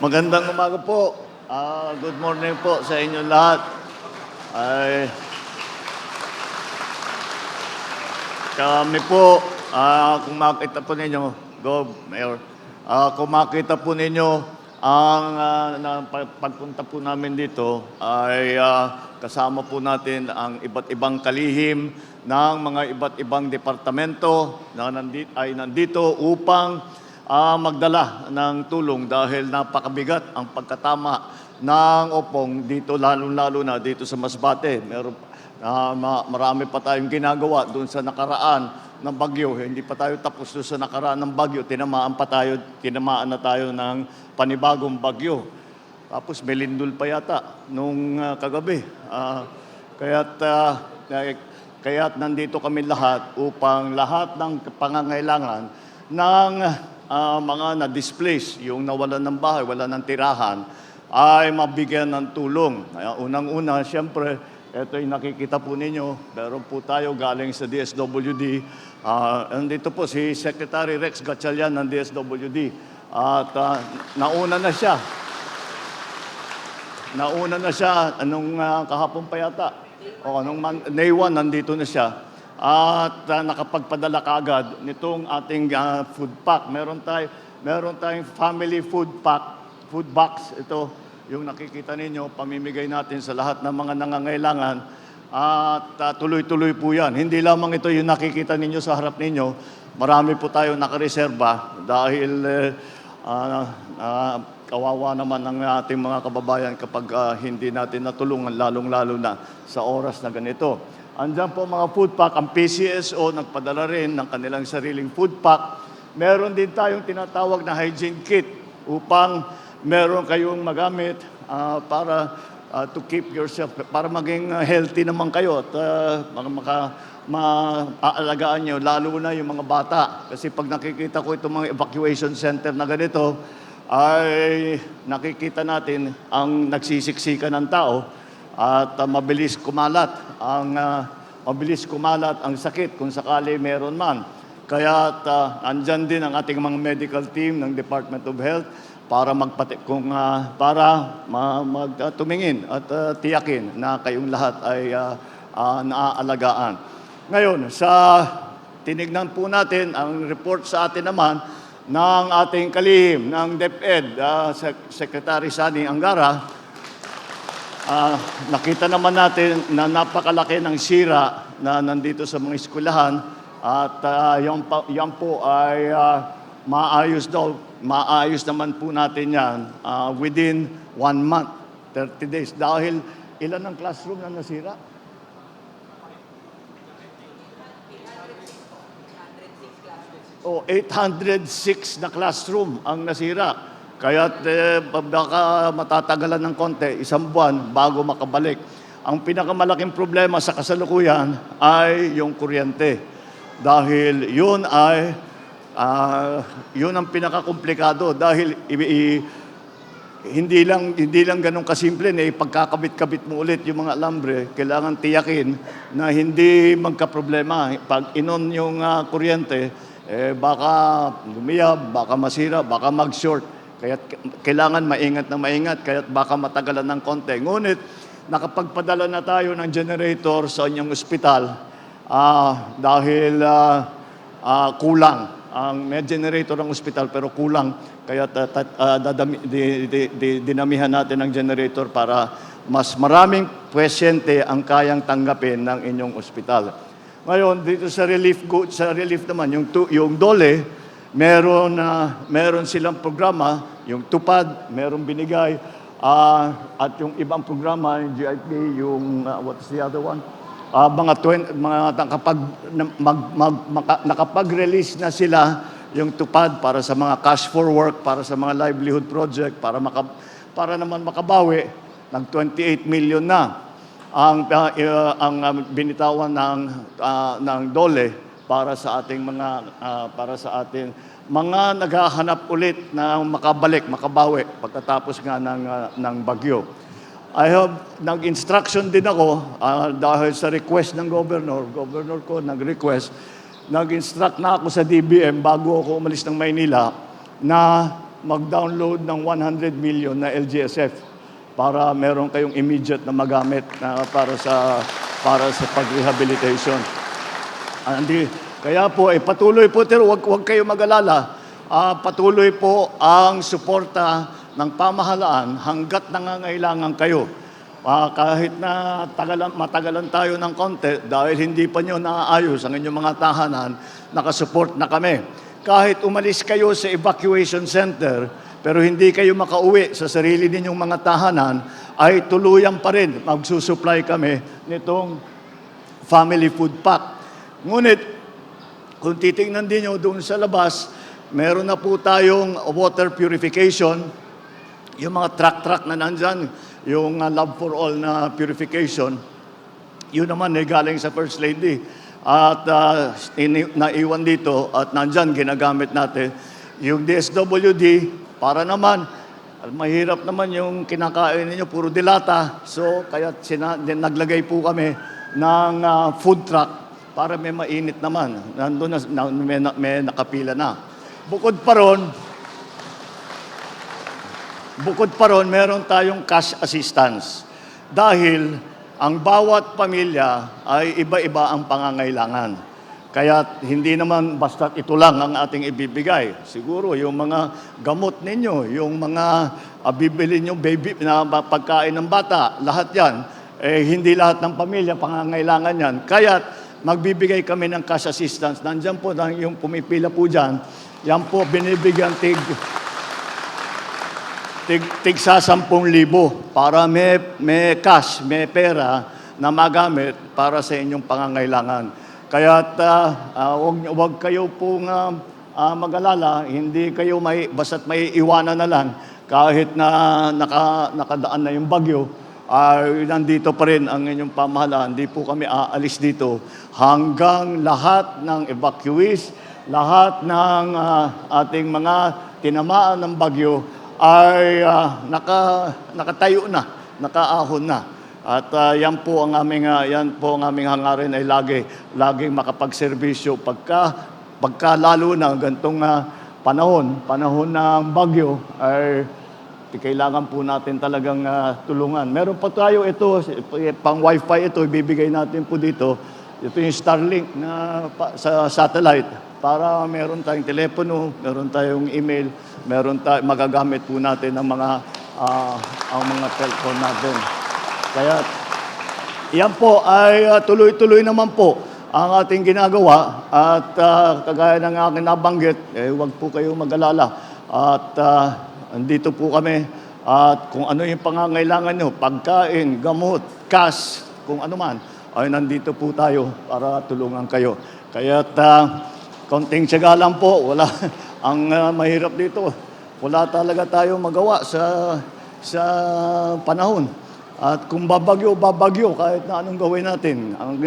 Magandang umaga po. Good morning po sa inyo lahat. Ay, kami po, kung makita po ninyo, Mayor, kung makita po ninyo, ang pagpunta po namin dito ay kasama po natin ang iba't ibang kalihim ng mga iba't ibang departamento na nandito upang magdala ng tulong dahil napakabigat ang pagkatama ng opong dito, lalo-lalo na dito sa Masbate. Marami pa tayong ginagawa doon sa nakaraan ng bagyo. Hindi pa tayo tapos doon sa nakaraan ng bagyo. Tinamaan na tayo ng panibagong bagyo. Tapos may lindol pa yata nung kagabi. Kaya't nandito kami lahat upang lahat ng pangangailangan ng mga na-displace, yung nawalan ng bahay, wala ng tirahan, ay mabigyan ng tulong. Unang-una, siyempre, ito yung nakikita po ninyo, meron po tayo galing sa DSWD. Nandito po si Secretary Rex Gatchalian ng DSWD. At nauna na siya. Anong kahapon pa yata. Day 1, nandito na siya. At nakapagpadala kaagad nitong ating food pack. Meron tayong family food box. Ito, yung nakikita ninyo, pamimigay natin sa lahat ng mga nangangailangan. At tuloy-tuloy po yan. Hindi lamang ito yung nakikita ninyo sa harap ninyo. Marami po tayo nakareserba dahil kawawa naman ang ating mga kababayan kapag hindi natin natulungan, lalong-lalo na sa oras na ganito. Andiyan po mga food pack. Ang PCSO nagpadala rin ng kanilang sariling food pack. Meron din tayong tinatawag na hygiene kit upang meron kayong magamit para to keep yourself, para maging healthy naman kayo at maaalagaan nyo, lalo na yung mga bata. Kasi pag nakikita ko itong mga evacuation center na ganito, ay nakikita natin ang nagsisiksikan ng tao at mabilis kumalat ang sakit kung sakali meron man. Kaya andyan din ang ating mga medical team ng Department of Health para tumingin at tiyakin na kayong lahat ay naaalagaan. Ngayon, tinignan po natin ang report sa atin naman ng ating kalihim ng DepEd, Secretary Sani Angara. Nakita naman natin na napakalaki ng sira na nandito sa mga eskwelahan at yan po ay maayos naman po natin yan within 1 month, 30 days. Dahil ilan ang classroom na nasira? 806 na classroom ang nasira. Kaya baka matatagalan ng konti, 1 buwan bago makabalik. Ang pinakamalaking problema sa kasalukuyan ay yung kuryente. Dahil yun ang pinakakomplikado. Dahil hindi lang ganun kasimple na ipagkakabit-kabit mo ulit yung mga alambre. Kailangan tiyakin na hindi magkaproblema. Pag inon yung kuryente, baka lumiyab, baka masira, baka mag-short. Kaya kailangan maingat, kaya baka matagalan ng konti. Ngunit, nakapagpadala na tayo ng generator sa inyong ospital dahil kulang. May generator ang ospital pero kulang. Kaya dinamihan natin ang generator para mas maraming pasyente ang kayang tanggapin ng inyong ospital. Ngayon, dito sa relief naman, yung DOLE, meron silang programa, yung TUPAD, meron binigay, at yung ibang programa, yung GIP, yung, what's the other one? Nakapag-release na sila yung TUPAD para sa mga cash for work, para sa mga livelihood project, para naman makabawi ng 28 million na ang binitawan ng DOLE para sa ating mga naghahanap ulit na makabawi pagkatapos nga ng bagyo. Nag-instruction din ako dahil sa request ng governor ko nag-request, nag-instruct na ako sa DBM bago ako umalis ng Maynila na mag-download ng 100 million na LGSF para meron kayong immediate na magamit na para sa pag-rehabilitation. Kaya po, patuloy po, pero wag kayo mag-alala. Patuloy po ang suporta ng pamahalaan hanggat nangangailangan kayo. Kahit na matagalan tayo ng konti dahil hindi pa nyo naaayos ang inyong mga tahanan, nakasupport na kami. Kahit umalis kayo sa evacuation center, pero hindi kayo makauwi sa sarili ninyong mga tahanan, ay tuluyan pa rin magsusupply kami nitong family food pack. Ngunit, kung titingnan din nyo doon sa labas, meron na po tayong water purification, yung mga truck na nandyan, yung Love for All na purification, yun naman ay galing sa First Lady. At naiwan dito at nandyan ginagamit natin. Yung DSWD, para naman, mahirap naman yung kinakain ninyo, puro dilata. So, kaya naglagay po kami ng food truck para may mainit naman. Nandun na, may nakapila na. Bukod pa ron, meron tayong cash assistance. Dahil ang bawat pamilya ay iba-iba ang pangangailangan. Kaya hindi naman basta ito lang ang ating ibibigay. Siguro yung mga gamot ninyo, yung mga bibili nyo baby na pagkain ng bata, lahat yan, hindi lahat ng pamilya pangangailangan yan. Kaya magbibigay kami ng cash assistance. Nandiyan po, yung pumipila po dyan, yan po binibigyan tig sa 10,000 para may cash, may pera na magamit para sa inyong pangangailangan. Kaya wag kayo pong mag-alala, hindi kayo basta't may iwanan na lang kahit na nakadaan na yung bagyo, nandito pa rin ang inyong pamahalaan. Hindi po kami aalis dito hanggang lahat ng evacuees, lahat ng ating mga tinamaan ng bagyo ay nakatayo na, nakaahon na. At yan po ang aming hangarin ay laging makapagserbisyo pagka lalo na gantong panahon ng bagyo ay kailangan po natin talagang tulungan. Meron pa tayo ito, pang wifi ito, ibibigay natin po dito. Ito yung Starlink na sa satellite para meron tayong telepono, meron tayong email, magagamit po natin ang mga telephone natin. Kaya yan po ay tuloy-tuloy naman po ang ating ginagawa at kagaya ng aking nabanggit, huwag po kayong mag-alala. At andito po kami at kung ano yung pangangailangan nyo, pagkain, gamot, cash, kung ano man, ay nandito po tayo para tulungan kayo. Kaya konting tiyaga lang po, wala ang mahirap dito. Wala talaga tayo magawa sa panahon. At kung babagyo, kahit na anong gawin natin. Ang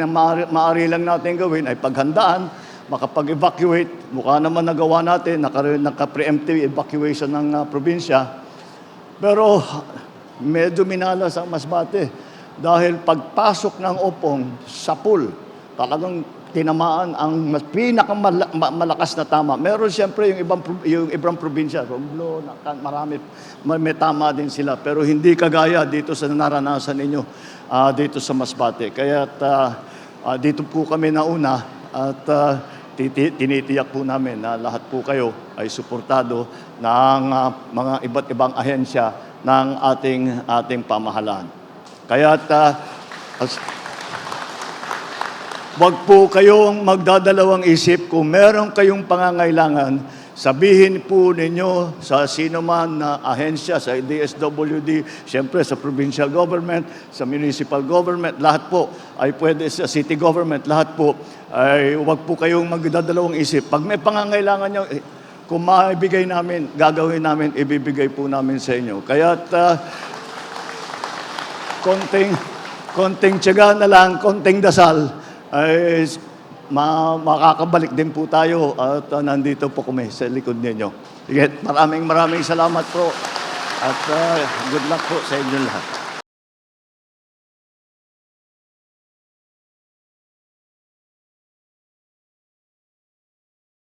maaari lang natin gawin ay paghandaan, makapag-evacuate. Mukha naman nagawa natin, naka-preemptive evacuation ng probinsya. Pero medyo minalas ang Masbate. Dahil pagpasok ng Opong sa pool, talagang tinamaan ang pinakamalakas na tama. Meron siyempre yung ibang probinsya, Romblon, marami, may tama din sila. Pero hindi kagaya dito sa naranasan ninyo dito sa Masbate. Kaya dito po kami nauna at tinitiyak po namin na lahat po kayo ay suportado ng mga iba't ibang ahensya ng ating pamahalaan. Kaya wag po kayong magdadalawang isip kung meron kayong pangangailangan, sabihin po ninyo sa sino man na ahensya, sa DSWD, siyempre sa provincial government, sa municipal government, lahat po ay pwede sa city government, lahat po ay wag po kayong magdadalawang isip. Pag may pangangailangan nyo, kung maibigay namin, gagawin namin, ibibigay po namin sa inyo. Kaya konting tiyaga na lang, konting dasal, ay makakabalik din po tayo at nandito po kami sa likod ninyo. Sige, maraming salamat po at good luck po sa inyo lahat.